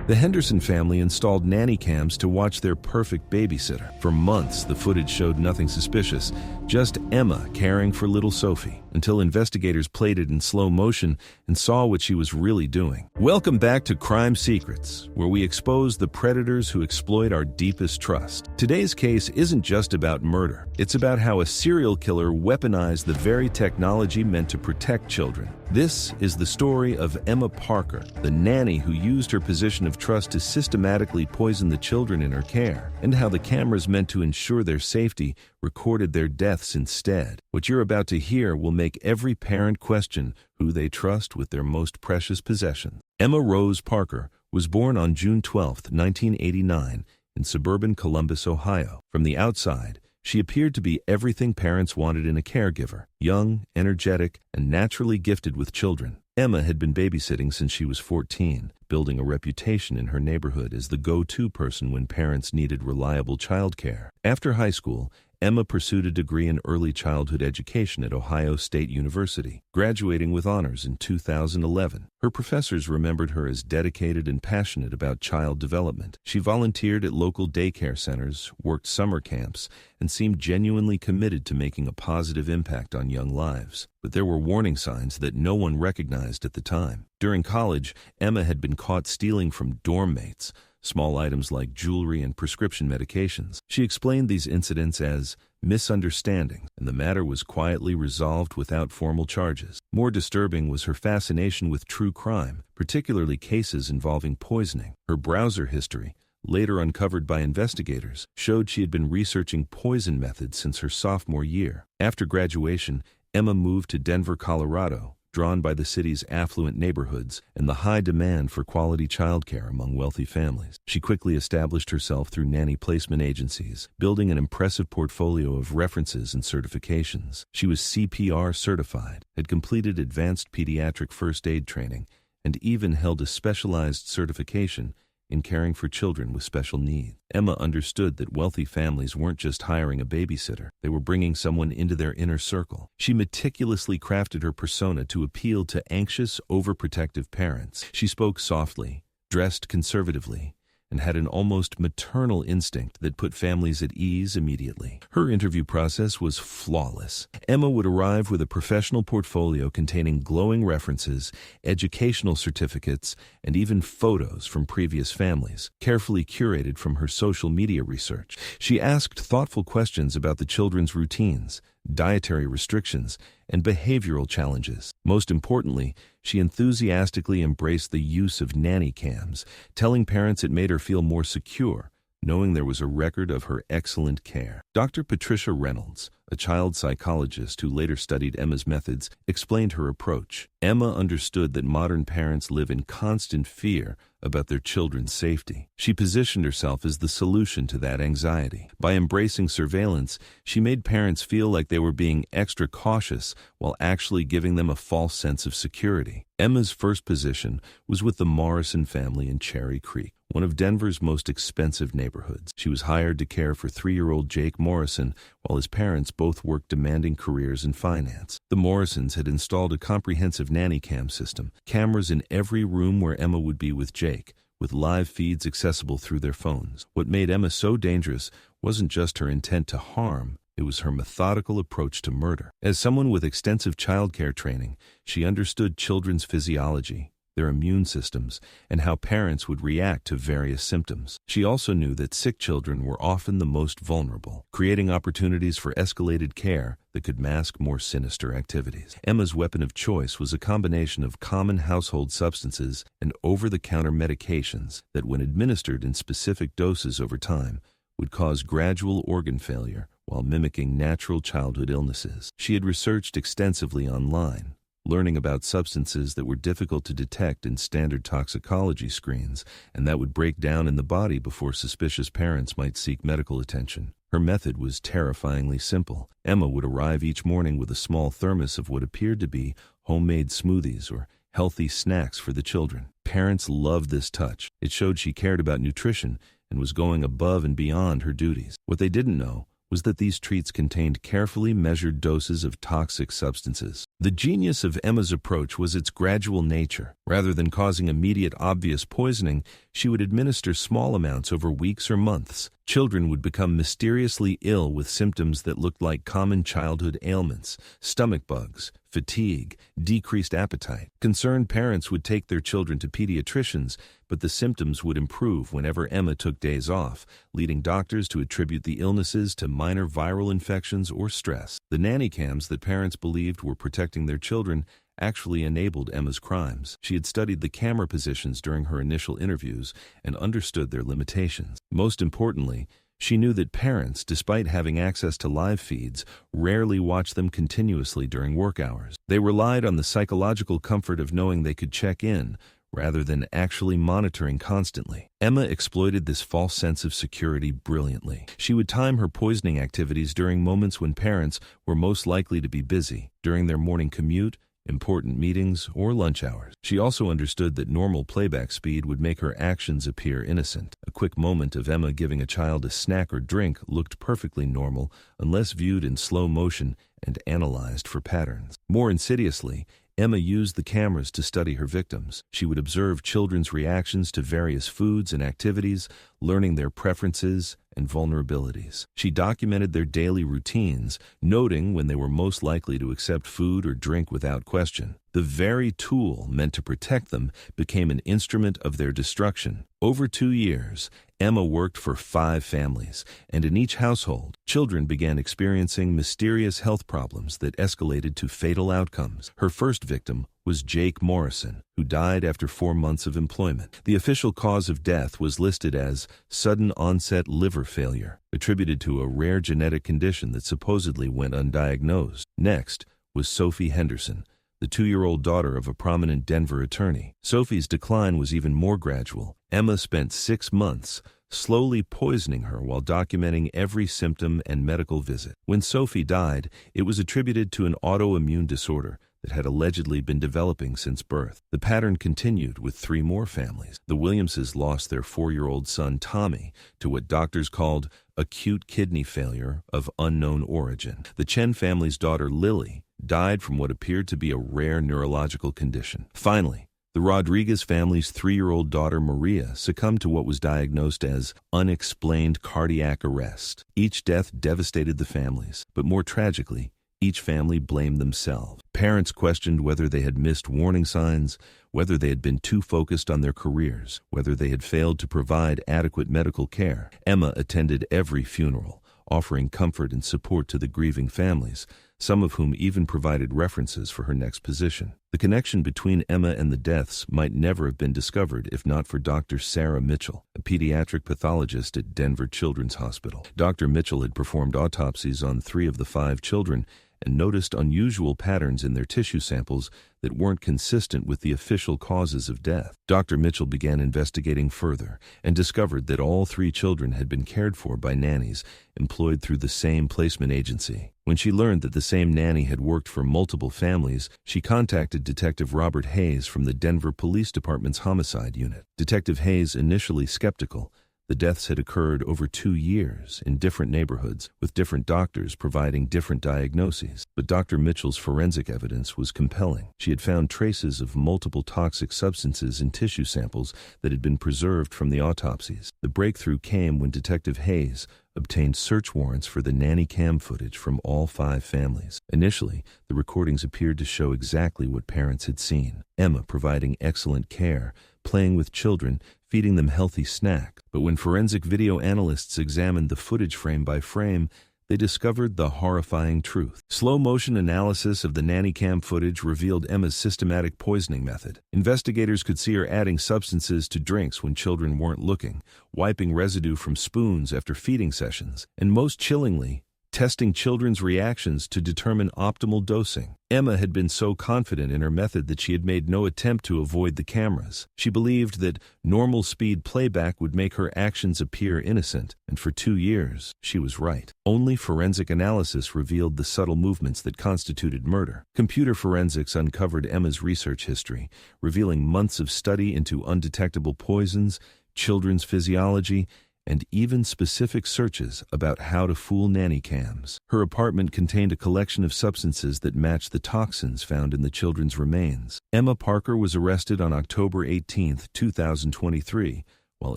The Henderson family installed nanny cams to watch their perfect babysitter. For months, the footage showed nothing suspicious, just Emma caring for little Sophie, until investigators played it in slow motion and saw what she was really doing. Welcome back to Crime Secrets, where we expose the predators who exploit our deepest trust. Today's case isn't just about murder. It's about how a serial killer weaponized the very technology meant to protect children. This is the story of Emma Parker, the nanny who used her position of trust to systematically poison the children in her care, and how the cameras meant to ensure their safety recorded their deaths instead. What you're about to hear will make every parent question who they trust with their most precious possessions. Emma Rose Parker was born on June 12, 1989, in suburban Columbus, Ohio. From the outside, she appeared to be everything parents wanted in a caregiver: young, energetic, and naturally gifted with children. Emma had been babysitting since she was 14, building a reputation in her neighborhood as the go-to person when parents needed reliable childcare. After high school, Emma pursued a degree in early childhood education at Ohio State University, graduating with honors in 2011. Her professors remembered her as dedicated and passionate about child development. She volunteered at local daycare centers, worked summer camps, and seemed genuinely committed to making a positive impact on young lives. But there were warning signs that no one recognized at the time. During college, Emma had been caught stealing from dorm mates, small items like jewelry and prescription medications. She explained these incidents as misunderstandings, and the matter was quietly resolved without formal charges. More disturbing was her fascination with true crime, particularly cases involving poisoning. Her browser history, later uncovered by investigators, showed she had been researching poison methods since her sophomore year. After graduation, Emma moved to Denver, Colorado, drawn by the city's affluent neighborhoods and the high demand for quality childcare among wealthy families. She quickly established herself through nanny placement agencies, building an impressive portfolio of references and certifications. She was CPR certified, had completed advanced pediatric first aid training, and even held a specialized certification in caring for children with special needs. Emma understood that wealthy families weren't just hiring a babysitter, they were bringing someone into their inner circle. She meticulously crafted her persona to appeal to anxious, overprotective parents. She spoke softly, dressed conservatively, and had an almost maternal instinct that put families at ease immediately. Her interview process was flawless. Emma would arrive with a professional portfolio containing glowing references, educational certificates, and even photos from previous families, carefully curated from her social media research. She asked thoughtful questions about the children's routines, dietary restrictions, and behavioral challenges. Most importantly, she enthusiastically embraced the use of nanny cams, telling parents it made her feel more secure, knowing there was a record of her excellent care. Dr. Patricia Reynolds, a child psychologist who later studied Emma's methods, explained her approach. Emma understood that modern parents live in constant fear about their children's safety. She positioned herself as the solution to that anxiety. By embracing surveillance, she made parents feel like they were being extra cautious while actually giving them a false sense of security. Emma's first position was with the Morrison family in Cherry Creek, one of Denver's most expensive neighborhoods. She was hired to care for 3-year-old Jake Morrison while his parents both worked demanding careers in finance. The Morrisons had installed a comprehensive nanny cam system, cameras in every room where Emma would be with Jake, with live feeds accessible through their phones. What made Emma so dangerous wasn't just her intent to harm, it was her methodical approach to murder. As someone with extensive childcare training, she understood children's physiology, their immune systems, and how parents would react to various symptoms. She also knew that sick children were often the most vulnerable, creating opportunities for escalated care that could mask more sinister activities. Emma's weapon of choice was a combination of common household substances and over-the-counter medications that, when administered in specific doses over time, would cause gradual organ failure while mimicking natural childhood illnesses. She had researched extensively online, learning about substances that were difficult to detect in standard toxicology screens and that would break down in the body before suspicious parents might seek medical attention. Her method was terrifyingly simple. Emma would arrive each morning with a small thermos of what appeared to be homemade smoothies or healthy snacks for the children. Parents loved this touch. It showed she cared about nutrition and was going above and beyond her duties. What they didn't know was that these treats contained carefully measured doses of toxic substances. The genius of Emma's approach was its gradual nature. Rather than causing immediate obvious poisoning, she would administer small amounts over weeks or months. Children would become mysteriously ill with symptoms that looked like common childhood ailments, stomach bugs, fatigue, decreased appetite. Concerned parents would take their children to pediatricians, but the symptoms would improve whenever Emma took days off, leading doctors to attribute the illnesses to minor viral infections or stress. The nanny cams that parents believed were protecting their children actually enabled Emma's crimes. She had studied the camera positions during her initial interviews and understood their limitations. Most importantly, she knew that parents, despite having access to live feeds, rarely watched them continuously during work hours. They relied on the psychological comfort of knowing they could check in, rather than actually monitoring constantly. Emma exploited this false sense of security brilliantly. She would time her poisoning activities during moments when parents were most likely to be busy, during their morning commute, important meetings, or lunch hours. She also understood that normal playback speed would make her actions appear innocent. A quick moment of Emma giving a child a snack or drink looked perfectly normal unless viewed in slow motion and analyzed for patterns. More insidiously, Emma used the cameras to study her victims. She would observe children's reactions to various foods and activities, learning their preferences and vulnerabilities. She documented their daily routines, noting when they were most likely to accept food or drink without question. The very tool meant to protect them became an instrument of their destruction. Over 2 years, Emma worked for 5 families, and in each household, children began experiencing mysterious health problems that escalated to fatal outcomes. Her first victim was Jake Morrison, who died after 4 months of employment. The official cause of death was listed as sudden onset liver failure, attributed to a rare genetic condition that supposedly went undiagnosed. Next was Sophie Henderson, the 2-year-old daughter of a prominent Denver attorney. Sophie's decline was even more gradual. Emma spent 6 months slowly poisoning her while documenting every symptom and medical visit. When Sophie died, it was attributed to an autoimmune disorder that had allegedly been developing since birth. The pattern continued with 3 more families. The Williamses lost their 4-year-old son Tommy to what doctors called acute kidney failure of unknown origin. The Chen family's daughter Lily died from what appeared to be a rare neurological condition. Finally, the Rodriguez family's 3-year-old daughter Maria succumbed to what was diagnosed as unexplained cardiac arrest. Each death devastated the families, but more tragically, each family blamed themselves. Parents questioned whether they had missed warning signs, whether they had been too focused on their careers, whether they had failed to provide adequate medical care. Emma attended every funeral, offering comfort and support to the grieving families, some of whom even provided references for her next position. The connection between Emma and the deaths might never have been discovered if not for Dr. Sarah Mitchell, a pediatric pathologist at Denver Children's Hospital. Dr. Mitchell had performed autopsies on 3 of the 5 children and noticed unusual patterns in their tissue samples that weren't consistent with the official causes of death. Dr. Mitchell began investigating further and discovered that all 3 children had been cared for by nannies employed through the same placement agency. When she learned that the same nanny had worked for multiple families, she contacted Detective Robert Hayes from the Denver Police Department's homicide unit. Detective Hayes, initially skeptical, the deaths had occurred over 2 years in different neighborhoods, with different doctors providing different diagnoses. But Dr. Mitchell's forensic evidence was compelling. She had found traces of multiple toxic substances in tissue samples that had been preserved from the autopsies. The breakthrough came when Detective Hayes obtained search warrants for the nanny cam footage from all 5 families. Initially, the recordings appeared to show exactly what parents had seen. Emma providing excellent care, playing with children, feeding them healthy snacks. But when forensic video analysts examined the footage frame by frame, they discovered the horrifying truth. Slow-motion analysis of the nanny cam footage revealed Emma's systematic poisoning method. Investigators could see her adding substances to drinks when children weren't looking, wiping residue from spoons after feeding sessions, and most chillingly, testing children's reactions to determine optimal dosing. Emma had been so confident in her method that she had made no attempt to avoid the cameras. She believed that normal speed playback would make her actions appear innocent, and for 2 years, she was right. Only forensic analysis revealed the subtle movements that constituted murder. Computer forensics uncovered Emma's research history, revealing months of study into undetectable poisons, children's physiology, and even specific searches about how to fool nanny cams. Her apartment contained a collection of substances that matched the toxins found in the children's remains. Emma Parker was arrested on October 18, 2023, while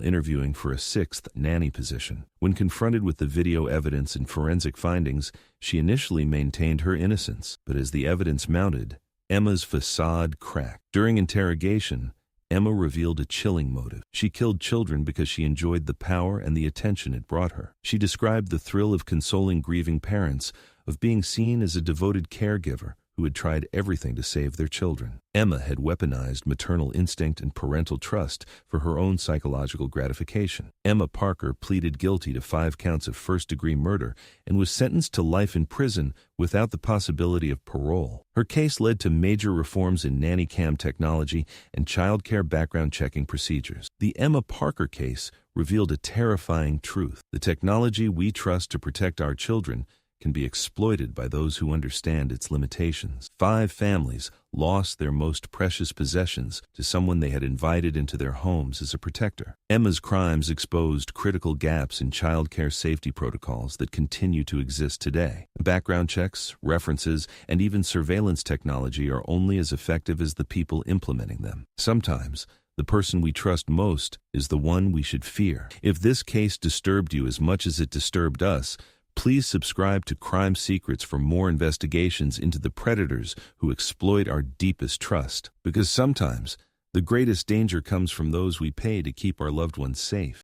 interviewing for a sixth nanny position. When confronted with the video evidence and forensic findings, she initially maintained her innocence, but as the evidence mounted, Emma's facade cracked. During interrogation, Emma revealed a chilling motive. She killed children because she enjoyed the power and the attention it brought her. She described the thrill of consoling grieving parents, of being seen as a devoted caregiver who had tried everything to save their children. Emma had weaponized maternal instinct and parental trust for her own psychological gratification. Emma Parker pleaded guilty to 5 counts of first-degree murder and was sentenced to life in prison without the possibility of parole. Her case led to major reforms in nanny cam technology and childcare background checking procedures. The Emma Parker case revealed a terrifying truth. The technology we trust to protect our children can be exploited by those who understand its limitations. 5 families lost their most precious possessions to someone they had invited into their homes as a protector. Emma's crimes exposed critical gaps in childcare safety protocols that continue to exist today. Background checks, references, and even surveillance technology are only as effective as the people implementing them. Sometimes, the person we trust most is the one we should fear. If this case disturbed you as much as it disturbed us, please subscribe to Crime Secrets for more investigations into the predators who exploit our deepest trust. Because sometimes, the greatest danger comes from those we pay to keep our loved ones safe.